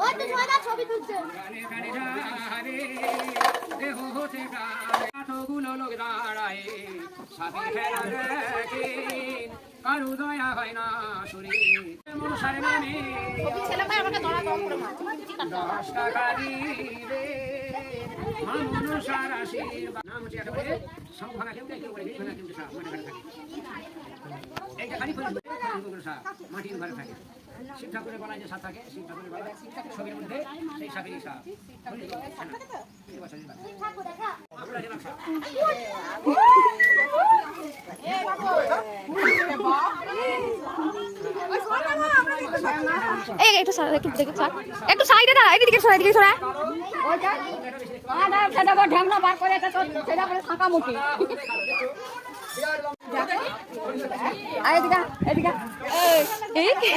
ওই তো সোনা ছবি তুলছে গানে গানে ধারে দেহ হতে গাগুলো লোক দাঁড়ায় সাথে খেলা দেখে কারু দয়া হয় না শরীর মনসার নামে ছেলে ভাই আমাকে ধরা কম করে মার 10 টাকা দিবে মনসার আশীর্বাদ নাম হচ্ছে একেবারে সব ভাঙা কেউ কেউ করে ভাঙা কিন্তু সব মনে করে থাকে এইটা খালি করে মাটির ঘরে থাকে শিব ঠাকুরের গলায় যে সাপ থাকে শিব ঠাকুরের গলায় ছবির মধ্যে সেই সাপেরই সাপ এই একটু একটু দেখে একটু সাইডে না এদিকে সরা এদিকে সরা ওইটা আদা সেটা বড় ঢামনা বার করে এটা তো সেটা করে ফাঁকা মুখি এদিকে এদিকে এই এইদিকে